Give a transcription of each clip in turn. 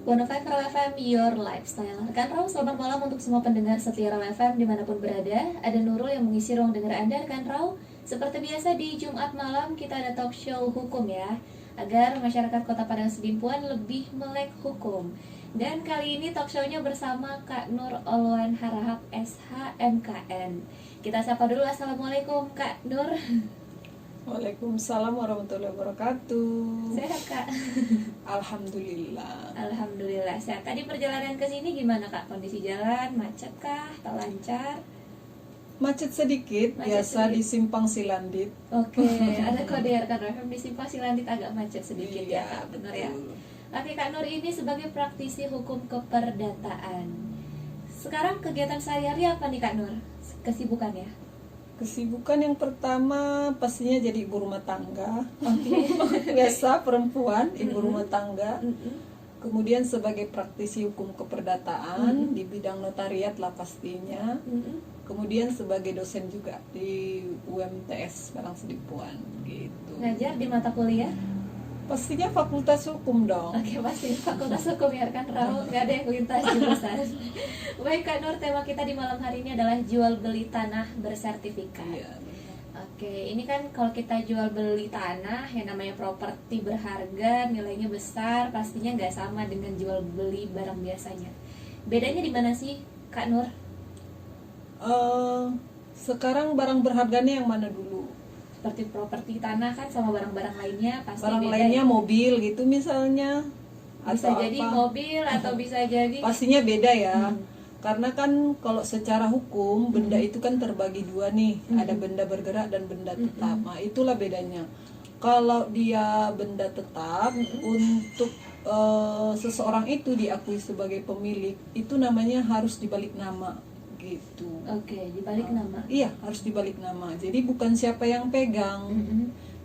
105 Raw FM, Your Lifestyle. Rekan Raw, selamat malam untuk semua pendengar setia Raw FM dimanapun berada. Ada Nurul yang mengisi ruang dengar Anda, rekan Raw. Seperti biasa di Jumat malam kita ada talk show hukum ya, agar masyarakat Kota Padang Sidimpuan lebih melek hukum. Dan kali ini talk show-nya bersama Kak Nur Olwan Harahap, SHMKN. Kita sapa dulu, Assalamualaikum Kak Nur. Waalaikumsalam warahmatullahi wabarakatuh. Sehat Kak? Alhamdulillah. Alhamdulillah sehat. Tadi perjalanan ke sini gimana Kak? Kondisi jalan macet kah? Atau lancar? Macet sedikit, biasa di Simpang Silandit. Oke, ada kode ya Kak Nur. Di Simpang Silandit agak macet sedikit ya Kak, benar ya. Oke, Kak Nur ini sebagai praktisi hukum keperdataan. Sekarang kegiatan sehari-hari apa nih Kak Nur? Kesibukannya? Kesibukan yang pertama pastinya jadi ibu rumah tangga. Biasa perempuan, ibu rumah tangga. Kemudian sebagai praktisi hukum keperdataan di bidang notariat lah pastinya. Kemudian sebagai dosen juga di UMTS Padang Sidimpuan gitu. Ngajar di mata kuliah? Pastinya fakultas hukum dong. Oke, pasti fakultas hukum ya kan Raul, nggak ada yang lintas jurusan. Baik Kak Nur, tema kita di malam hari ini adalah jual beli tanah bersertifikat. Iya. Oke, ini kan kalau kita jual beli tanah yang namanya properti berharga, nilainya besar, pastinya nggak sama dengan jual beli barang biasanya. Bedanya di mana sih Kak Nur? Sekarang barang berharganya yang mana dulu? Seperti properti tanah kan sama barang-barang lainnya pasti Barang beda lainnya ya? mobil gitu misalnya, Bisa atau jadi apa. mobil atau bisa jadi Pastinya beda ya. Karena kan kalau secara hukum benda itu kan terbagi dua nih, ada benda bergerak dan benda tetap. Nah, itulah bedanya. Kalau dia benda tetap, untuk seseorang itu diakui sebagai pemilik, itu namanya harus dibalik nama gitu. Oke, dibalik nama. Iya, harus dibalik nama. Jadi bukan siapa yang pegang.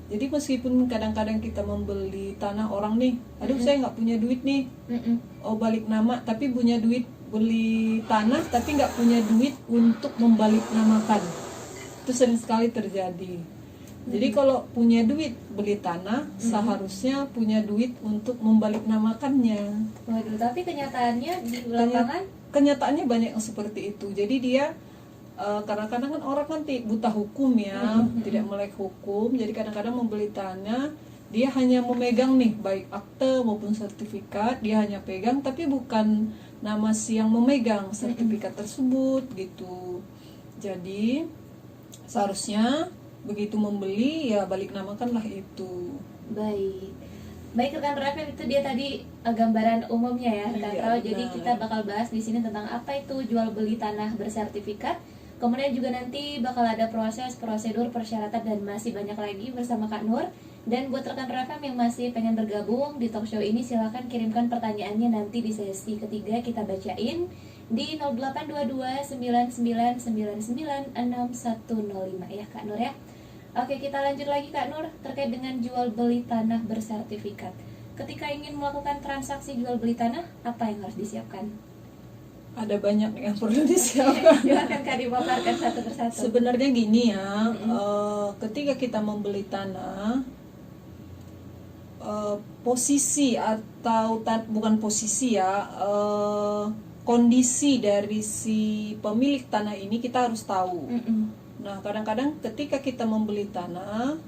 Jadi meskipun kadang-kadang kita membeli tanah orang nih, aduh saya nggak punya duit nih, oh balik nama, tapi punya duit beli tanah, tapi nggak punya duit untuk membalik namakan. Itu sering sekali terjadi. Jadi kalau punya duit beli tanah, seharusnya punya duit untuk membalik namakannya. Waduh, tapi kenyataannya di lapangan Kenyataannya banyak yang seperti itu. Jadi dia kadang-kadang kan orang kan buta hukum ya, tidak melek hukum. Jadi kadang-kadang membeli tanah, dia hanya memegang nih baik akte maupun sertifikat, dia hanya pegang tapi bukan nama si yang memegang sertifikat tersebut gitu. Jadi seharusnya begitu membeli ya balik namakanlah itu. Baik rekan Rafael, itu dia tadi gambaran umumnya ya rekan Iya, Rafael. Jadi benar. kita bakal bahas di sini tentang apa itu jual beli tanah bersertifikat. Kemudian juga nanti bakal ada proses, prosedur, persyaratan dan masih banyak lagi bersama Kak Nur. Dan buat rekan Rafael yang masih pengen bergabung di talk show ini, silakan kirimkan pertanyaannya nanti di sesi ketiga kita bacain di 0822 9999 6105 ya Kak Nur ya. Oke, kita lanjut lagi Kak Nur terkait dengan jual beli tanah bersertifikat. Ketika ingin melakukan transaksi jual beli tanah, apa yang harus disiapkan? Ada banyak yang perlu disiapkan. Silakan Kak dipaparkan satu persatu. Sebenarnya gini ya, ketika kita membeli tanah, posisi atau bukan posisi ya, kondisi dari si pemilik tanah ini kita harus tahu. Nah, kadang-kadang ketika kita membeli tanah,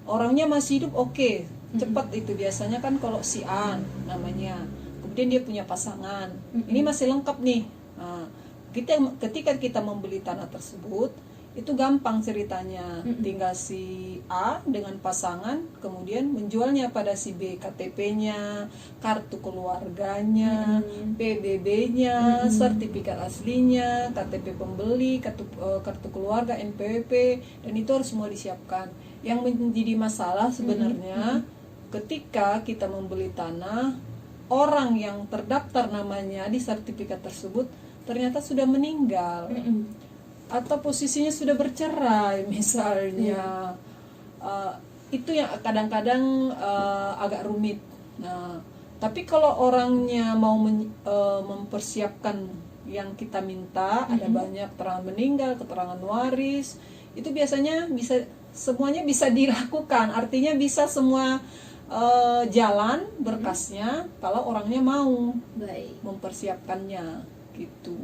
orangnya masih hidup, oke, cepat itu biasanya kan kalau si A namanya, kemudian dia punya pasangan, ini masih lengkap nih. Nah, ketika kita membeli tanah tersebut, itu gampang ceritanya, tinggal si A dengan pasangan, kemudian menjualnya pada si B, KTP-nya, kartu keluarganya, PBB-nya, sertifikat aslinya, KTP pembeli, kartu keluarga, NPWP, dan itu harus semua disiapkan. Yang menjadi masalah sebenarnya, ketika kita membeli tanah, orang yang terdaftar namanya di sertifikat tersebut ternyata sudah meninggal. Atau posisinya sudah bercerai misalnya, itu yang kadang-kadang agak rumit. Nah, tapi kalau orangnya mau mempersiapkan yang kita minta, ada banyak keterangan meninggal, keterangan waris, itu biasanya semuanya bisa dilakukan. Artinya bisa semua jalan berkasnya kalau orangnya mau Baik. mempersiapkannya gitu.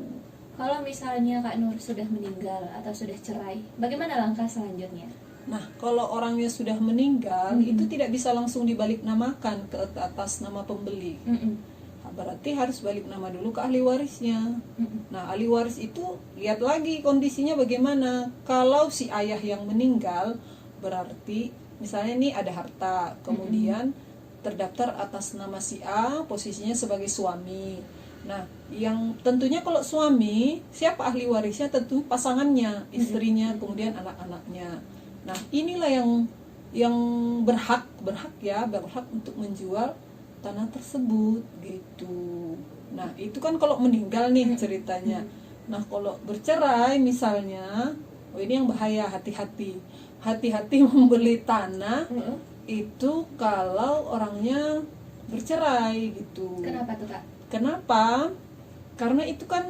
Kalau misalnya Kak Nur sudah meninggal atau sudah cerai, bagaimana langkah selanjutnya? Nah, kalau orangnya sudah meninggal, itu tidak bisa langsung dibalik namakan ke atas nama pembeli. Nah, berarti harus balik nama dulu ke ahli warisnya. Nah, ahli waris itu lihat lagi kondisinya bagaimana. Kalau si ayah yang meninggal, berarti misalnya nih ada harta, kemudian terdaftar atas nama si A, posisinya sebagai suami. Nah, yang tentunya kalau suami, siapa ahli warisnya? Tentu pasangannya, istrinya, kemudian anak-anaknya. Nah, inilah yang berhak untuk menjual tanah tersebut gitu. Nah, itu kan kalau meninggal nih ceritanya. Nah, kalau bercerai misalnya, oh ini yang bahaya, hati-hati. Hati-hati membeli tanah itu kalau orangnya bercerai gitu. Kenapa tuh Kak? Kenapa? Karena itu kan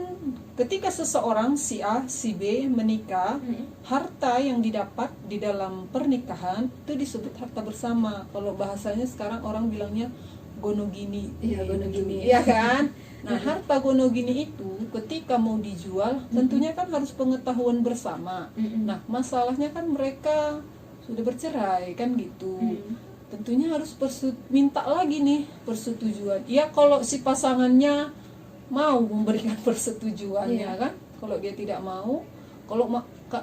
ketika seseorang si A, si B menikah, harta yang didapat di dalam pernikahan itu disebut harta bersama. Kalau bahasanya sekarang orang bilangnya gonogini. Iya, gonogini. Iya kan? Nah, harta gonogini itu ketika mau dijual, tentunya kan harus pengetahuan bersama. Nah, masalahnya kan mereka sudah bercerai kan gitu. Tentunya harus minta lagi nih persetujuan. Ya kalau si pasangannya mau memberikan persetujuannya kan. Kalau dia tidak mau, kalau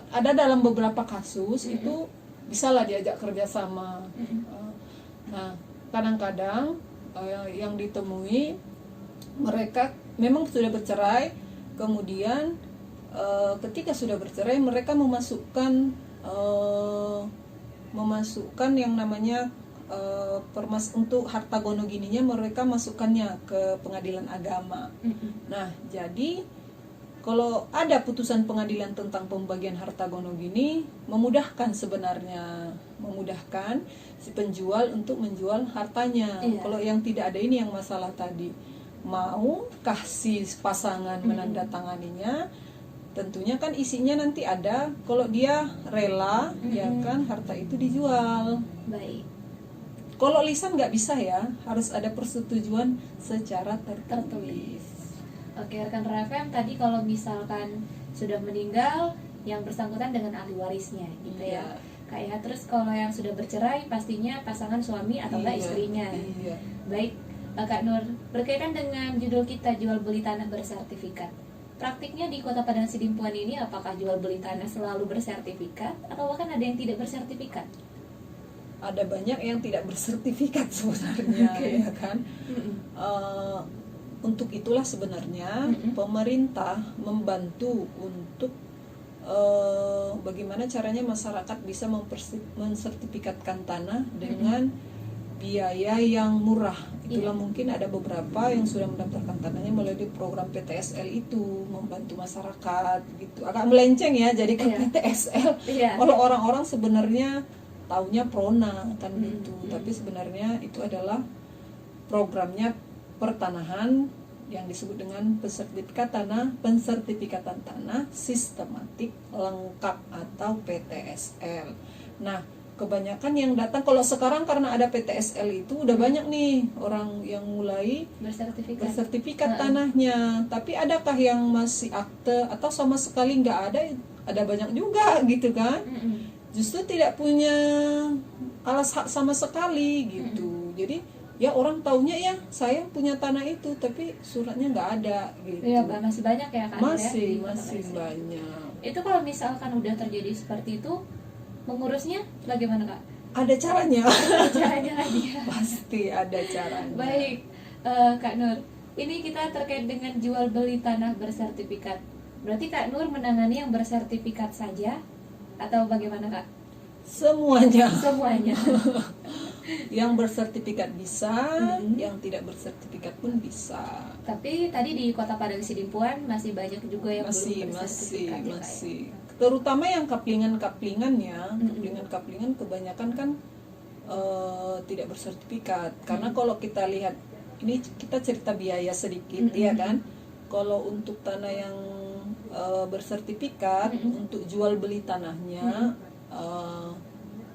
ada dalam beberapa kasus itu bisalah diajak kerjasama. Nah, kadang-kadang yang ditemui mereka memang sudah bercerai, kemudian ketika sudah bercerai mereka memasukkan yang namanya untuk harta gonogininya mereka masukkannya ke pengadilan agama. Nah, jadi kalau ada putusan pengadilan tentang pembagian harta gonogini, memudahkan si penjual untuk menjual hartanya. Kalau yang tidak ada ini yang masalah tadi, mau kasih pasangan menandatanganinya, tentunya kan isinya nanti ada kalau dia rela ya kan harta itu dijual. Baik. Kalau lisan nggak bisa ya, harus ada persetujuan secara tertulis. Oke, rekan RFM tadi kalau misalkan sudah meninggal, yang bersangkutan dengan ahli warisnya, gitu ya. Kayak terus kalau yang sudah bercerai, pastinya pasangan suami atau enggak istrinya. Baik, Kak Nur, berkaitan dengan judul kita jual beli tanah bersertifikat. Praktiknya di Kota Padang Sidimpuan ini, apakah jual beli tanah selalu bersertifikat atau bahkan ada yang tidak bersertifikat? Ada banyak yang tidak bersertifikat sebenarnya, ya kan. Untuk itulah sebenarnya pemerintah membantu untuk bagaimana caranya masyarakat bisa mensertifikatkan tanah dengan biaya yang murah. Itulah mungkin ada beberapa yang sudah mendaftarkan tanahnya melalui program PTSL itu, membantu masyarakat gitu. Agak melenceng ya jadi ke PTSL. Kalau orang-orang sebenarnya taunya Prona kan gitu, tapi sebenarnya itu adalah programnya pertanahan yang disebut dengan pensertifikatan tanah sistematik lengkap atau PTSL. Nah, kebanyakan yang datang kalau sekarang karena ada PTSL itu udah banyak nih orang yang mulai bersertifikat tanahnya. Tapi adakah yang masih akte atau sama sekali nggak ada? Ada banyak juga gitu kan. Justru tidak punya alas hak sama sekali gitu. Jadi ya orang taunya ya saya punya tanah itu tapi suratnya nggak ada gitu. Iya, masih banyak ya kan? Masih banyak. Itu kalau misalkan udah terjadi seperti itu, mengurusnya bagaimana Kak? Ada caranya. Caranya lagi ya. Pasti ada caranya. Baik, Kak Nur. Ini kita terkait dengan jual beli tanah bersertifikat. Berarti Kak Nur menangani yang bersertifikat saja atau bagaimana Kak? Semuanya. Yang bersertifikat bisa, yang tidak bersertifikat pun bisa. Tapi tadi di Kota Padang Sidimpuan masih banyak juga yang belum bersertifikat. Masih. Terutama yang kaplingan-kaplingannya, kaplingan kebanyakan kan tidak bersertifikat. Karena kalau kita lihat, ini kita cerita biaya sedikit ya kan. Kalau untuk tanah yang bersertifikat, untuk jual beli tanahnya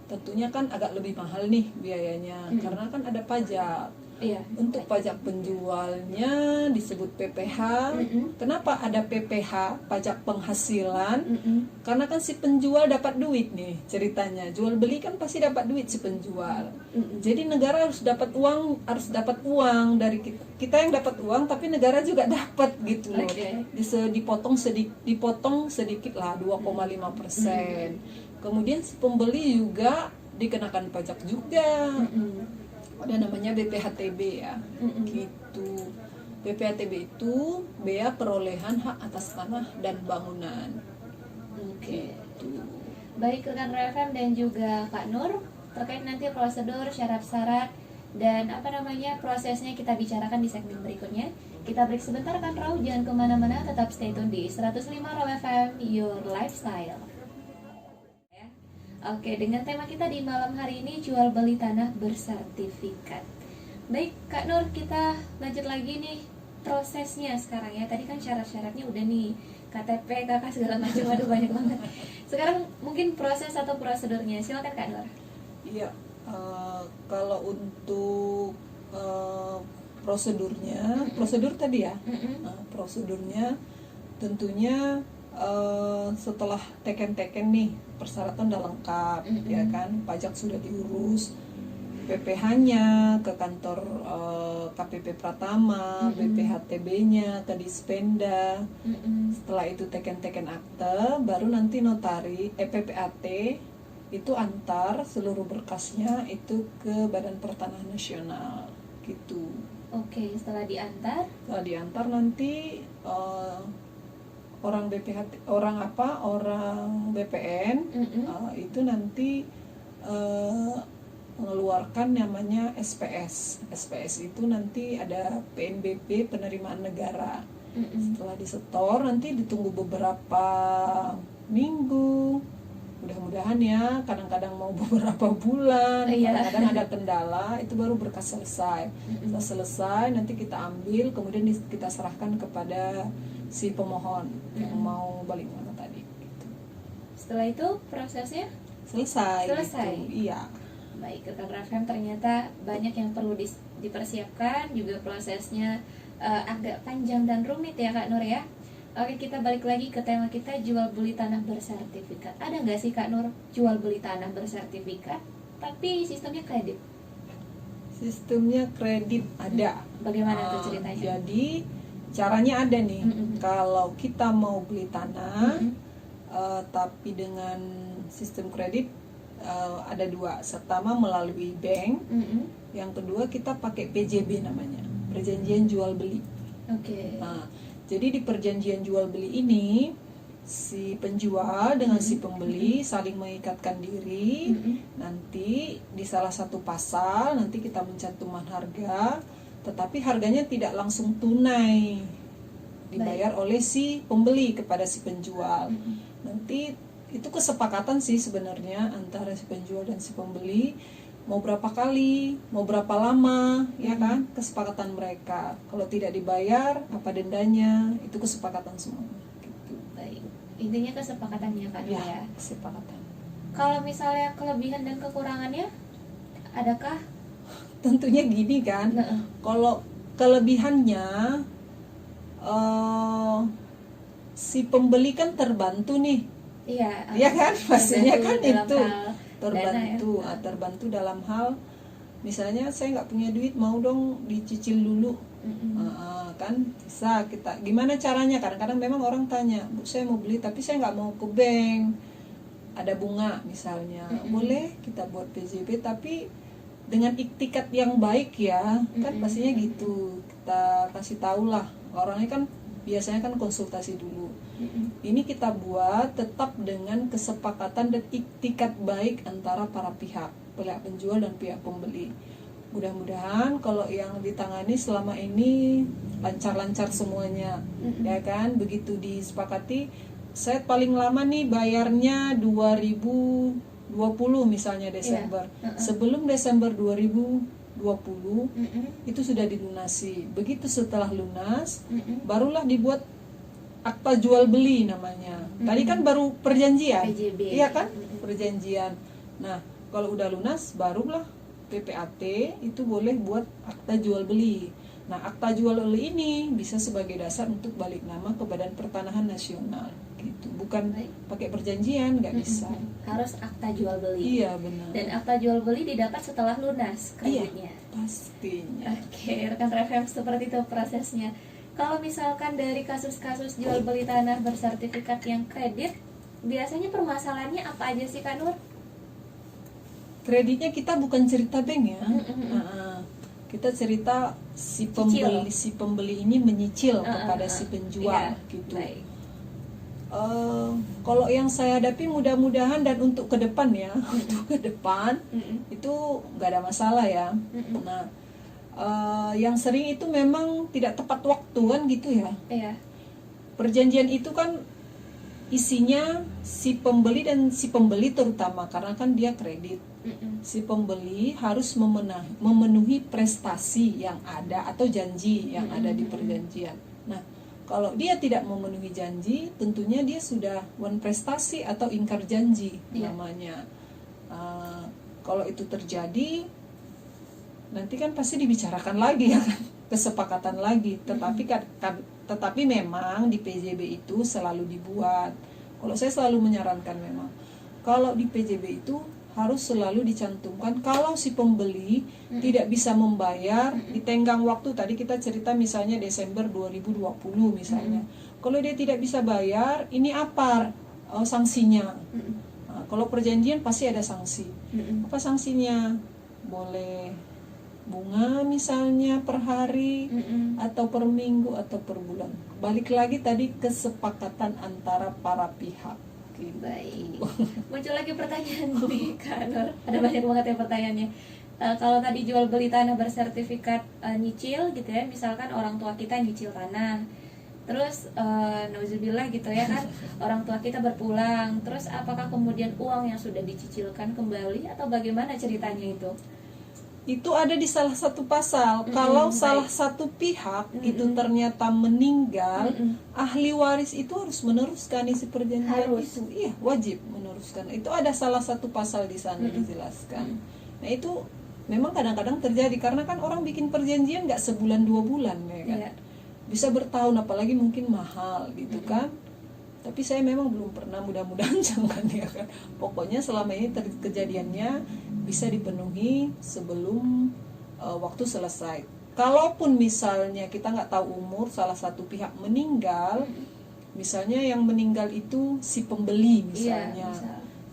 tentunya kan agak lebih mahal nih biayanya, karena kan ada pajak. Iya. Untuk pajak penjualnya disebut PPh. Kenapa ada PPh, pajak penghasilan? Karena kan si penjual dapat duit nih ceritanya. Jual beli kan pasti dapat duit si penjual. Jadi negara harus dapat uang dari kita. Kita yang dapat uang, tapi negara juga dapat gitu loh. Dipotong sedikit lah 2,5%. Kemudian si pembeli juga dikenakan pajak juga. Ada namanya BPHTB ya, gitu. BPHTB itu bea perolehan hak atas tanah dan bangunan. Oke. Gitu. Baik rekan RFM dan juga Kak Nur, terkait nanti prosedur, syarat-syarat dan prosesnya kita bicarakan di segmen berikutnya. Kita break sebentar kan Rau, jangan kemana-mana, tetap stay tune di 105 Raw FM, Your Lifestyle. Oke, dengan tema kita di malam hari ini, jual beli tanah bersertifikat. Baik Kak Nur, kita lanjut lagi nih prosesnya sekarang ya. Tadi kan syarat-syaratnya udah nih, KTP, KK segala macam, waduh banyak banget. Sekarang mungkin proses atau prosedurnya, silakan Kak Nur. Iya, kalau untuk prosedur tadi ya, prosedurnya tentunya setelah teken-teken nih, persyaratan udah lengkap, ya kan, pajak sudah diurus, PPh-nya ke kantor KPP Pratama, BPHTB-nya ke Dispenda. Setelah itu teken-teken akte, baru nanti PPAT itu antar seluruh berkasnya itu ke Badan Pertanahan Nasional, gitu. Oke, setelah diantar nanti orang BPN itu nanti mengeluarkan namanya SPS. SPS itu nanti ada PNBP, penerimaan negara. Setelah disetor nanti ditunggu beberapa minggu. Mudah-mudahan ya, kadang-kadang mau beberapa bulan, kadang-kadang ada kendala, itu baru berkas selesai. Setelah selesai nanti kita ambil, kemudian kita serahkan kepada si pemohon yang mau balik nama tadi. Gitu. Setelah itu prosesnya selesai. Gitu. Iya. Baik, rekan RFM, ternyata banyak yang perlu dipersiapkan, juga prosesnya agak panjang dan rumit ya Kak Nur ya. Oke, kita balik lagi ke tema kita, jual beli tanah bersertifikat. Ada nggak sih Kak Nur jual beli tanah bersertifikat tapi sistemnya kredit? Sistemnya kredit ada. Bagaimana tuh ceritanya? Jadi caranya ada nih. Kalau kita mau beli tanah tapi dengan sistem kredit, ada dua. Pertama melalui bank, yang kedua kita pakai PJB namanya, perjanjian jual beli. Oke. Nah, jadi di perjanjian jual beli ini si penjual dengan si pembeli saling mengikatkan diri. Nanti di salah satu pasal nanti kita mencantumkan harga, tetapi harganya tidak langsung tunai dibayar oleh si pembeli kepada si penjual. Nanti itu kesepakatan sih sebenarnya antara si penjual dan si pembeli, mau berapa kali, mau berapa lama, ya kan, kesepakatan mereka. Kalau tidak dibayar, apa dendanya, itu kesepakatan semua. Gitu. Baik, intinya kesepakatannya kan ya. Kesepakatan. Kalau misalnya kelebihan dan kekurangannya, adakah? Tentunya gini kan, kalau kelebihannya si pembeli kan terbantu nih. Iya kan, pastinya kan itu terbantu dalam hal misalnya saya nggak punya duit, mau dong dicicil dulu. Kan bisa kita, gimana caranya? Kadang-kadang memang orang tanya, Bu, saya mau beli tapi saya nggak mau ke bank, ada bunga misalnya. Boleh kita buat PJB tapi dengan iktikat yang baik ya, kan pastinya gitu. Kita kasih tahu lah, orangnya kan biasanya kan konsultasi dulu. Ini kita buat tetap dengan kesepakatan dan iktikat baik antara para pihak penjual dan pihak pembeli. Mudah-mudahan kalau yang ditangani selama ini lancar-lancar semuanya, ya kan. Begitu disepakati, saya paling lama nih bayarnya 2020 misalnya Desember. Sebelum Desember 2020 itu sudah dilunasi. Begitu setelah lunas, barulah dibuat akta jual beli namanya. Tadi kan baru perjanjian, PJB. Iya kan, perjanjian. Nah, Kalau udah lunas barulah PPAT itu boleh buat akta jual beli. Nah, akta jual beli ini bisa sebagai dasar untuk balik nama ke Badan Pertanahan Nasional gitu. Bukan pakai perjanjian, nggak bisa. Harus akta jual beli. Iya, benar. Dan akta jual beli didapat setelah lunas kreditnya. Iya, pastinya. Oke, rekan Refem, seperti itu prosesnya. Kalau misalkan dari kasus-kasus jual beli tanah bersertifikat yang kredit, biasanya permasalahannya apa aja sih Kak Nur? Kreditnya kita bukan cerita bank ya. Kita cerita si pembeli ini menyicil kepada si penjual gitu. Baik. Kalau yang saya hadapi mudah-mudahan dan untuk ke depan ya, untuk ke depan itu nggak ada masalah ya. Nah, yang sering itu memang tidak tepat waktu kan gitu ya. Iya. Perjanjian itu kan isinya si pembeli dan si pembeli terutama karena kan dia kredit. Si pembeli harus memenuhi prestasi yang ada atau janji yang ada di perjanjian. Nah, kalau dia tidak memenuhi janji, tentunya dia sudah prestasi atau ingkar janji namanya. Kalau itu terjadi, nanti kan pasti dibicarakan lagi ya kan, kesepakatan lagi. Tetapi memang di PJB itu selalu dibuat. Kalau saya selalu menyarankan memang, kalau di PJB itu harus selalu dicantumkan kalau si pembeli tidak bisa membayar di tenggang waktu. Tadi kita cerita misalnya Desember 2020 misalnya. Kalau dia tidak bisa bayar, ini apa sanksinya? Nah, kalau perjanjian pasti ada sanksi. Apa sanksinya? Boleh bunga misalnya per hari atau per minggu atau per bulan. Balik lagi tadi kesepakatan antara para pihak. Baik. Muncul lagi pertanyaan nih Kak Nur. Ada banyak banget ya pertanyaannya. Kalau tadi jual beli tanah bersertifikat nyicil gitu ya, misalkan orang tua kita nyicil tanah, terus nauzubillah gitu ya kan, orang tua kita berpulang, terus apakah kemudian uang yang sudah dicicilkan kembali atau bagaimana ceritanya itu? Itu ada di salah satu pasal. Kalau salah satu pihak itu ternyata meninggal, ahli waris itu harus meneruskan isi perjanjian itu. Iya, wajib meneruskan. Itu ada salah satu pasal di sana dijelaskan. Nah, itu memang kadang-kadang terjadi karena kan orang bikin perjanjian nggak sebulan 2 bulan ya kan. Bisa bertahun, apalagi mungkin mahal gitu kan. Tapi saya memang belum pernah, mudah-mudahan jangan ya kan. Pokoknya selama ini kejadiannya bisa dipenuhi sebelum waktu selesai. Kalaupun misalnya kita nggak tahu umur, salah satu pihak meninggal, misalnya yang meninggal itu si pembeli misalnya,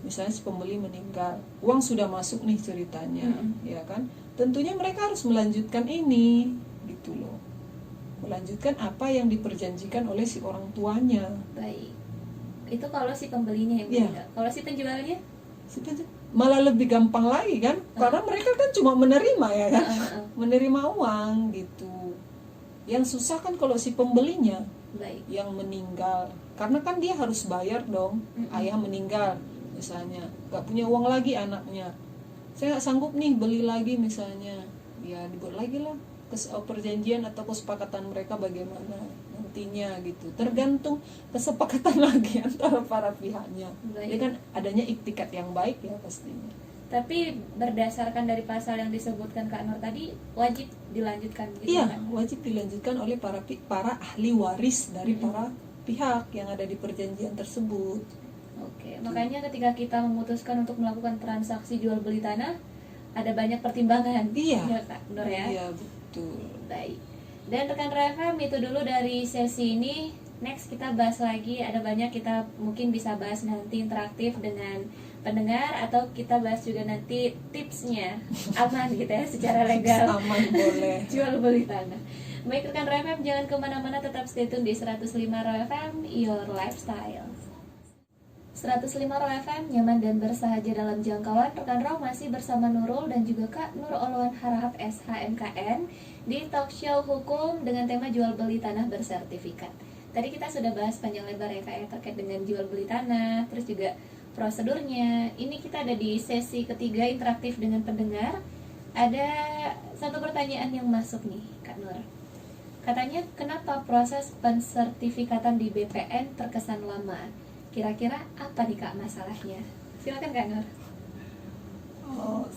misalnya si pembeli meninggal, uang sudah masuk nih ceritanya, ya kan? Tentunya mereka harus melanjutkan ini, gitu loh. Melanjutkan apa yang diperjanjikan oleh si orang tuanya. Baik. Itu kalau si pembelinya yang meninggal. Kalau si penjualnya? Malah lebih gampang lagi kan, karena mereka kan cuma menerima ya kan, menerima uang gitu. Yang susah kan kalau si pembelinya yang meninggal, karena kan dia harus bayar dong. Ayah meninggal misalnya, nggak punya uang lagi anaknya, saya nggak sanggup nih beli lagi misalnya, ya dibuat lagi lah perjanjian atau kesepakatan mereka bagaimana nantinya gitu, tergantung kesepakatan lagi antara para pihaknya. Jadi kan adanya iktikat yang baik ya pastinya. Tapi berdasarkan dari pasal yang disebutkan Kak Nur tadi, wajib dilanjutkan gitu. Iya, kan? Wajib dilanjutkan oleh para ahli waris dari para pihak yang ada di perjanjian tersebut. Oke, makanya ketika kita memutuskan untuk melakukan transaksi jual beli tanah, ada banyak pertimbangan. Iya, ya Kak Nur ya. Iya, betul. Baik. Dan rekan Refem, itu dulu dari sesi ini. Next kita bahas lagi, ada banyak kita mungkin bisa bahas nanti interaktif dengan pendengar, atau kita bahas juga nanti tipsnya aman gitu ya secara legal. Aman boleh. Jual beli tanah. Baik rekan Refem, jangan kemana-mana, tetap stay tune di 105 Roy FM, Your Lifestyle. 105 Roy FM, nyaman dan bersahaja dalam jangkauan. Rekan Roy masih bersama Nurul dan juga Kak Nur Olwan Harahap SHMKN di talk show hukum dengan tema jual beli tanah bersertifikat. Tadi kita sudah bahas panjang lebar ya Kak ya, terkait dengan jual beli tanah, terus juga prosedurnya. Ini kita ada di sesi ketiga interaktif dengan pendengar. Ada satu pertanyaan yang masuk nih Kak Nur. Katanya, kenapa proses pensertifikatan di BPN terkesan lama? Kira-kira apa nih Kak masalahnya? Silakan Kak Nur.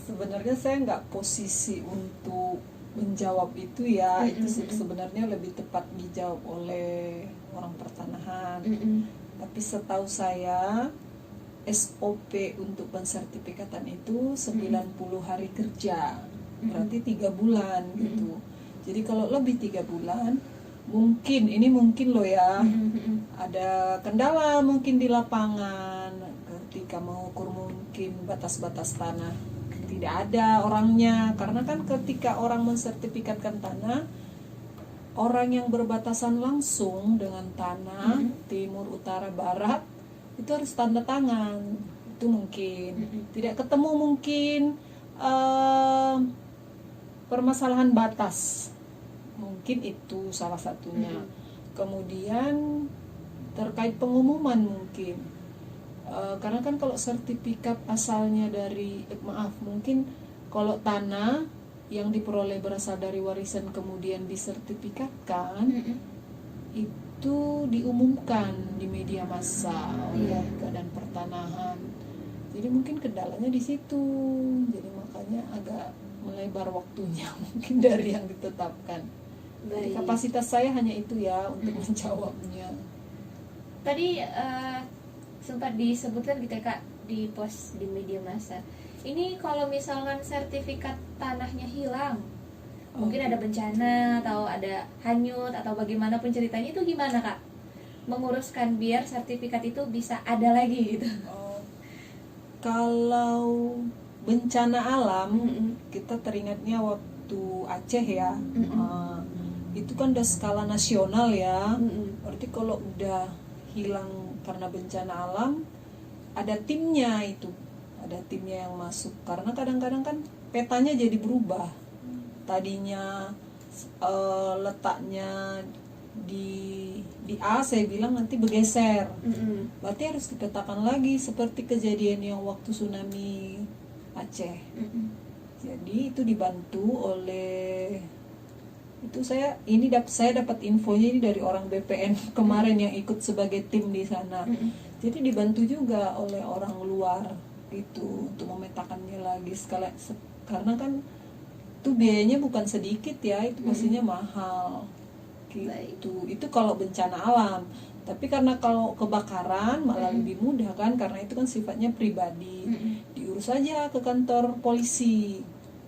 Sebenarnya saya nggak posisi untuk menjawab itu ya. Itu sebenarnya lebih tepat dijawab oleh orang pertanahan. Tapi setahu saya SOP untuk pensertifikatan itu 90 hari kerja, berarti 3 bulan gitu. Jadi kalau lebih 3 bulan, mungkin loh ya, ada kendala mungkin di lapangan ketika mengukur mungkin batas-batas tanah tidak ada orangnya, karena kan ketika orang mensertifikatkan tanah, orang yang berbatasan langsung dengan tanah timur, utara, barat itu harus tanda tangan. Itu mungkin tidak ketemu mungkin permasalahan batas, mungkin itu salah satunya. Kemudian terkait pengumuman mungkin karena kan kalau sertifikat asalnya dari mungkin kalau tanah yang diperoleh berasal dari warisan kemudian disertifikatkan, itu diumumkan di media massa oleh Badan Pertanahan. Jadi mungkin kendalanya di situ. Jadi makanya agak melebar waktunya mungkin dari yang ditetapkan. Jadi kapasitas saya hanya itu ya untuk menjawabnya. Tadi sempat disebutkan gitu ya Kak, di post di media massa. Ini kalau misalkan sertifikat tanahnya hilang, mungkin ada bencana atau ada hanyut atau bagaimanapun ceritanya, itu gimana Kak? Menguruskan biar sertifikat itu bisa ada lagi gitu. Kalau bencana alam, kita teringatnya waktu Aceh ya. Itu kan udah skala nasional ya. Berarti kalau udah hilang karena bencana alam, ada timnya itu. Ada timnya yang masuk, karena kadang-kadang kan petanya jadi berubah. Tadinya letaknya di A, saya bilang nanti bergeser. Berarti harus dipetakan lagi seperti kejadian yang waktu tsunami Aceh. Jadi itu dibantu oleh saya dapat infonya ini dari orang BPN kemarin yang ikut sebagai tim di sana. Jadi dibantu juga oleh orang luar itu untuk memetakannya lagi karena kan itu biayanya bukan sedikit ya, itu pastinya mahal gitu. Itu kalau bencana alam. Tapi karena kalau kebakaran malah lebih mudah kan, karena itu kan sifatnya pribadi. Diurus aja ke kantor polisi.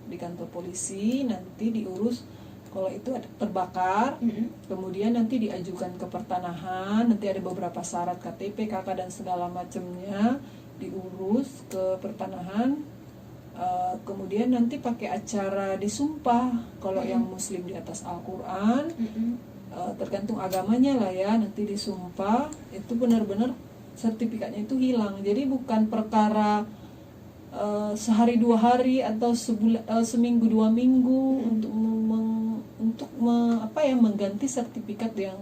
Di kantor polisi nanti diurus kalau itu ada terbakar, kemudian nanti diajukan ke pertanahan, nanti ada beberapa syarat KTP, KK dan segala macamnya diurus ke pertanahan. Kemudian nanti pakai acara disumpah. Kalau yang muslim di atas Al-Quran, tergantung agamanya lah ya, nanti disumpah. Itu benar-benar sertifikatnya itu hilang. Jadi bukan perkara sehari 2 hari atau seminggu 2 minggu untuk mengganti sertifikat yang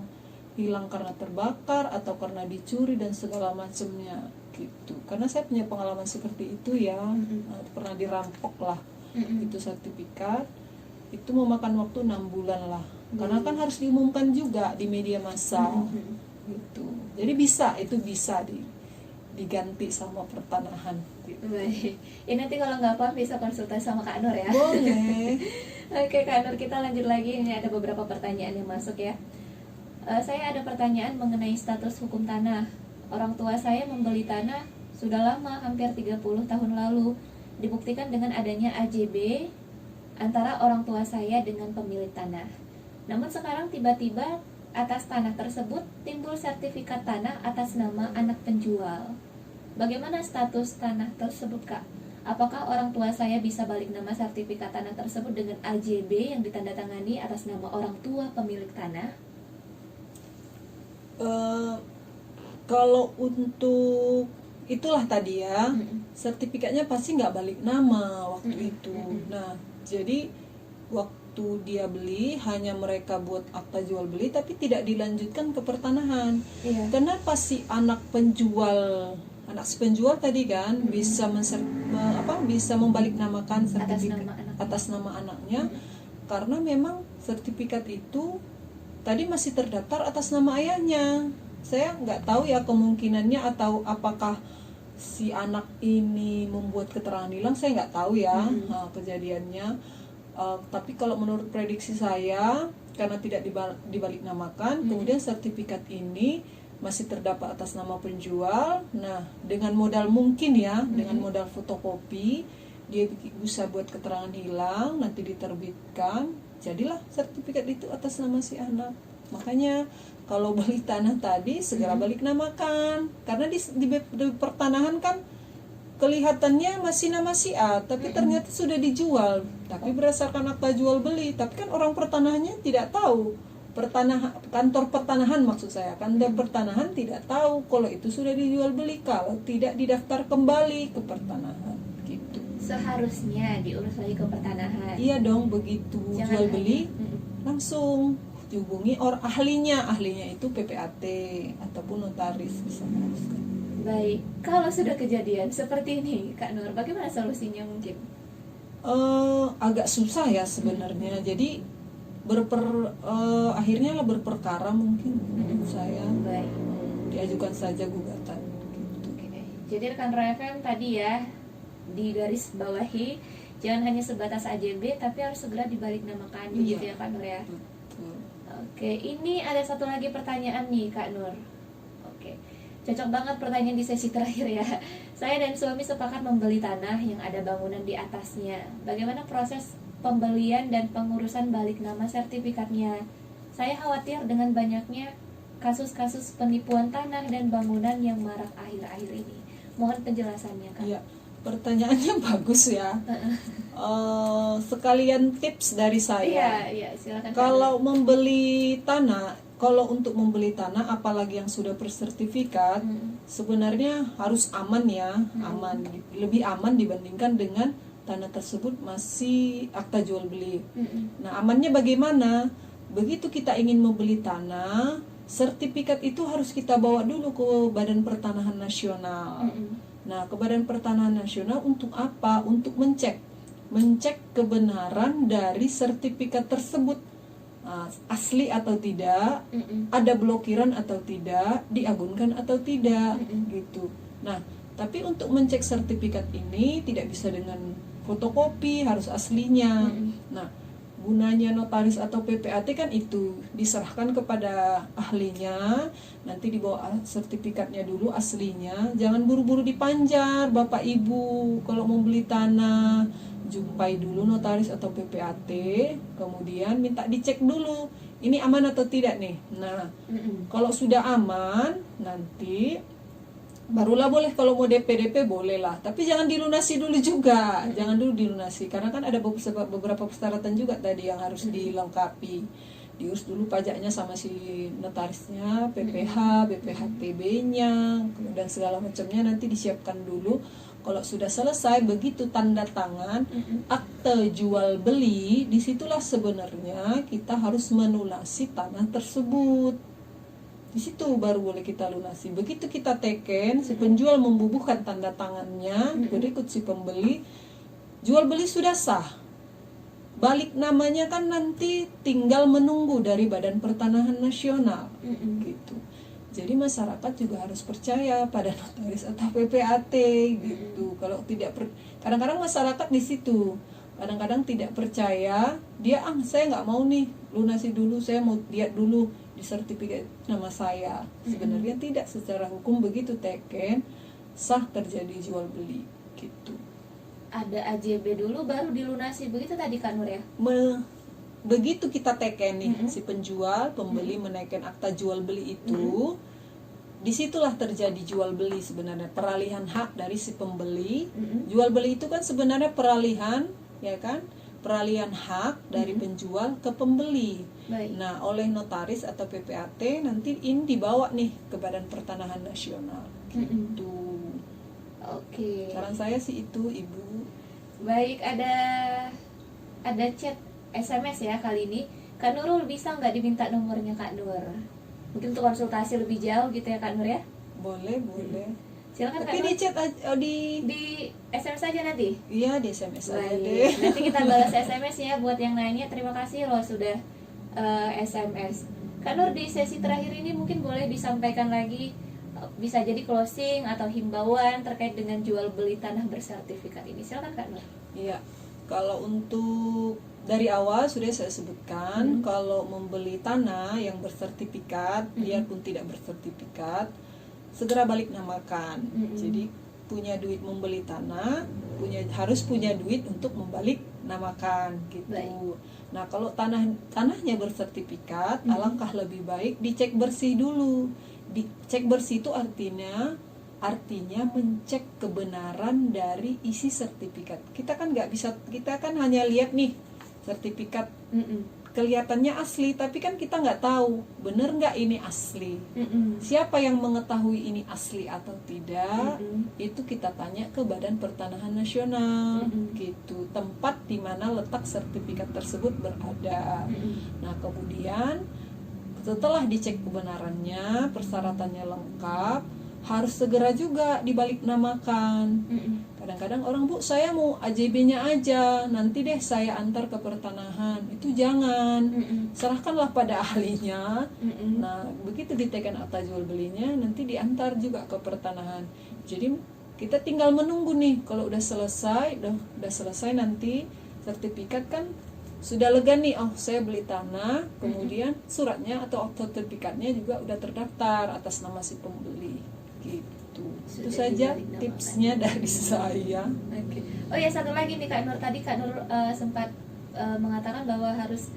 hilang karena terbakar atau karena dicuri dan segala macamnya gitu. Karena saya punya pengalaman seperti itu ya. Pernah dirampok lah itu sertifikat. Itu memakan waktu 6 bulan lah. Karena kan harus diumumkan juga di media massa gitu. Jadi bisa diganti sama pertanahan gitu. Baik. Ya nanti kalau nggak paham bisa konsultasi sama Kak Nur ya. Boleh. Oke Kak Nur, kita lanjut lagi. Ini ada beberapa pertanyaan yang masuk ya. Saya ada pertanyaan mengenai status hukum tanah. Orang tua saya membeli tanah sudah lama, hampir 30 tahun lalu. Dibuktikan dengan adanya AJB antara orang tua saya dengan pemilik tanah. Namun sekarang tiba-tiba atas tanah tersebut timbul sertifikat tanah atas nama anak penjual. Bagaimana status tanah tersebut Kak? Apakah orang tua saya bisa balik nama sertifikat tanah tersebut dengan AJB yang ditandatangani atas nama orang tua pemilik tanah? Kalau untuk itulah tadi ya, sertifikatnya pasti nggak balik nama waktu itu. Nah, jadi waktu dia beli hanya mereka buat akta jual beli, tapi tidak dilanjutkan ke pertanahan. Kenapa si anak si penjual tadi kan bisa membalik namakan sertifikat atas nama anaknya? Karena memang sertifikat itu tadi masih terdaftar atas nama ayahnya. Saya nggak tahu ya kemungkinannya, atau apakah si anak ini membuat keterangan hilang, saya nggak tahu ya kejadiannya. Tapi kalau menurut prediksi saya, karena tidak dibalik namakan, kemudian sertifikat ini masih terdapat atas nama penjual. Nah, dengan modal mungkin ya, dengan modal fotokopi, dia bisa buat keterangan hilang, nanti diterbitkan, jadilah sertifikat itu atas nama si anak. Makanya kalau beli tanah tadi segera balik namakan, karena di pertanahan kan kelihatannya masih nama si A, tapi ternyata sudah dijual, tapi berdasarkan akta jual beli. Tapi kan orang pertanahannya tidak tahu, kantor pertanahan maksud saya, kantor pertanahan tidak tahu kalau itu sudah dijual beli kalau tidak didaftar kembali ke pertanahan gitu. Seharusnya diurus lagi ke pertanahan. Iya dong, begitu jual beli langsung dihubungi ahlinya itu PPAT ataupun notaris bisa menguruskan. Baik, kalau sudah kejadian seperti ini, Kak Nur, bagaimana solusinya mungkin? Agak susah ya sebenarnya. Jadi akhirnya lah berperkara mungkin saya. Baik. Diajukan saja gugatan. Gitu. Oke. Jadi rekan RFM tadi ya di garis bawahi, jangan hanya sebatas AJB, tapi harus segera dibalik namakan, begitu ya Kak Nur ya. Betul. Oke, ini ada satu lagi pertanyaan nih Kak Nur. Oke. Cocok banget pertanyaan di sesi terakhir ya. Saya dan suami sepakat membeli tanah yang ada bangunan di atasnya. Bagaimana proses pembelian dan pengurusan balik nama sertifikatnya? Saya khawatir dengan banyaknya kasus-kasus penipuan tanah dan bangunan yang marak akhir-akhir ini. Mohon penjelasannya, Kak. Iya, pertanyaannya bagus ya. Sekalian tips dari saya. Iya, silakan. Kalau membeli tanah, kalau untuk membeli tanah apalagi yang sudah bersertifikat, sebenarnya harus aman ya, aman, lebih aman dibandingkan dengan tanah tersebut masih akta jual beli. Nah, amannya bagaimana? Begitu kita ingin membeli tanah, sertifikat itu harus kita bawa dulu ke Badan Pertanahan Nasional. Nah, ke Badan Pertanahan Nasional untuk apa? Untuk mencek kebenaran dari sertifikat tersebut. Asli atau tidak, ada blokiran atau tidak, diagunkan atau tidak, gitu. Nah, tapi untuk mencek sertifikat ini tidak bisa dengan fotokopi, harus aslinya. Nah, gunanya notaris atau PPAT kan itu, diserahkan kepada ahlinya, nanti dibawa sertifikatnya dulu aslinya, jangan buru-buru dipanjar Bapak Ibu kalau mau beli tanah. Jumpai dulu notaris atau PPAT, kemudian minta dicek dulu ini aman atau tidak nih. Nah, kalau sudah aman, nanti barulah boleh, kalau mau DP boleh lah, tapi jangan dilunasi dulu juga, jangan dulu dilunasi, karena kan ada beberapa persyaratan juga tadi yang harus dilengkapi. Diurus dulu pajaknya sama si notarisnya, PPH, BPHTB-nya, kemudian segala macamnya nanti disiapkan dulu. Kalau sudah selesai, begitu tanda tangan akte jual beli, disitulah sebenarnya kita harus melunasi tanah tersebut. Di situ baru boleh kita lunasi. Begitu kita teken, si penjual membubuhkan tanda tangannya, berikut si pembeli, jual beli sudah sah. Balik namanya kan nanti tinggal menunggu dari Badan Pertanahan Nasional, gitu. Jadi masyarakat juga harus percaya pada notaris atau PPAT gitu. Kalau tidak kadang-kadang masyarakat di situ kadang-kadang tidak percaya, dia saya nggak mau nih lunasi dulu, saya mau lihat dulu di sertifikat nama saya. Sebenarnya tidak, secara hukum begitu teken sah terjadi jual beli gitu. Ada AJB dulu baru dilunasi, begitu tadi Kak Nur ya? Begitu kita teken nih, si penjual, pembeli menaikkan akta jual beli itu, disitulah terjadi jual beli sebenarnya, peralihan hak dari si pembeli. Jual beli itu kan sebenarnya peralihan, ya kan, peralihan hak dari penjual ke pembeli. Baik. Nah, oleh notaris atau PPAT nanti ini dibawa nih ke Badan Pertanahan Nasional, gitu. Oke. Saran saya sih itu, Ibu. Baik, ada chat SMS ya kali ini. Kak Nurul, bisa nggak diminta nomornya Kak Nur? Mungkin untuk konsultasi lebih jauh gitu ya Kak Nur ya? Boleh. Silakan Kak Tapi Nur. di chat di SMS aja nanti. Iya, di SMS aja Baik. deh. Nanti kita balas SMS ya buat yang nanya. Terima kasih loh sudah SMS. Kak Nur, di sesi terakhir ini mungkin boleh disampaikan lagi bisa jadi closing atau himbauan terkait dengan jual beli tanah bersertifikat ini. Silakan Kak Nur. Iya, kalau untuk dari awal sudah saya sebutkan, kalau membeli tanah yang bersertifikat, biarpun tidak bersertifikat, segera balik namakan. Jadi punya duit membeli tanah, harus punya duit untuk membalik namakan gitu. Baik. Nah, kalau tanahnya bersertifikat, alangkah lebih baik dicek bersih dulu. Dicek bersih itu artinya mencek kebenaran dari isi sertifikat. Kita kan hanya lihat nih sertifikat, kelihatannya asli, tapi kan kita nggak tahu bener nggak ini asli. Siapa yang mengetahui ini asli atau tidak? Itu kita tanya ke Badan Pertanahan Nasional, gitu, tempat di mana letak sertifikat tersebut berada. Nah, kemudian setelah dicek kebenarannya, persyaratannya lengkap, harus segera juga dibalik namakan. Kadang-kadang orang, Bu, saya mau AJB-nya aja, nanti deh saya antar ke pertanahan. Itu jangan, serahkanlah pada ahlinya. Nah, begitu ditekan akta jual belinya, nanti diantar juga ke pertanahan. Jadi kita tinggal menunggu nih, kalau udah selesai nanti sertifikat kan sudah lega nih, oh saya beli tanah, kemudian suratnya atau sertifikatnya juga udah terdaftar atas nama si pembeli, gitu. Itu saja tipsnya dari saya. Oke. Oh ya, satu lagi nih Kak Nur, tadi Kak Nur sempat mengatakan bahwa harus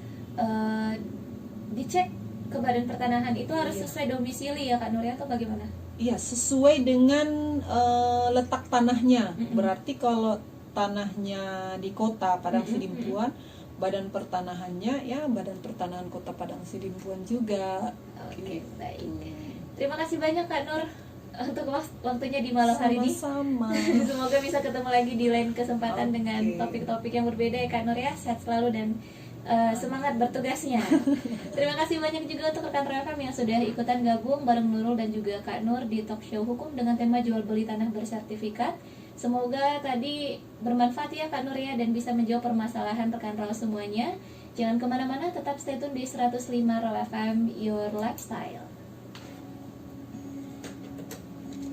dicek ke Badan Pertanahan, itu harus sesuai domisili ya Kak Nur ya, atau bagaimana? Iya, sesuai dengan letak tanahnya. Berarti kalau tanahnya di kota Padang Sidimpuan, Badan Pertanahannya ya Badan Pertanahan Kota Padang Sidimpuan juga. Oke, baik. Terima kasih banyak Kak Nur untuk waktunya di malam hari ini. Sama-sama. Semoga bisa ketemu lagi di lain kesempatan dengan topik-topik yang berbeda ya Kak Nur ya. Sehat selalu dan semangat bertugasnya. Terima kasih banyak juga untuk rekan rekam yang sudah ikutan gabung bareng Nurul dan juga Kak Nur di talk show hukum dengan tema jual beli tanah bersertifikat. Semoga tadi bermanfaat ya Kak Nur ya, dan bisa menjawab permasalahan rekan Raw semuanya. Jangan kemana-mana, tetap stay tune di 105 Raw FM, your lifestyle.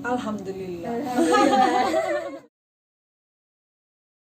Alhamdulillah.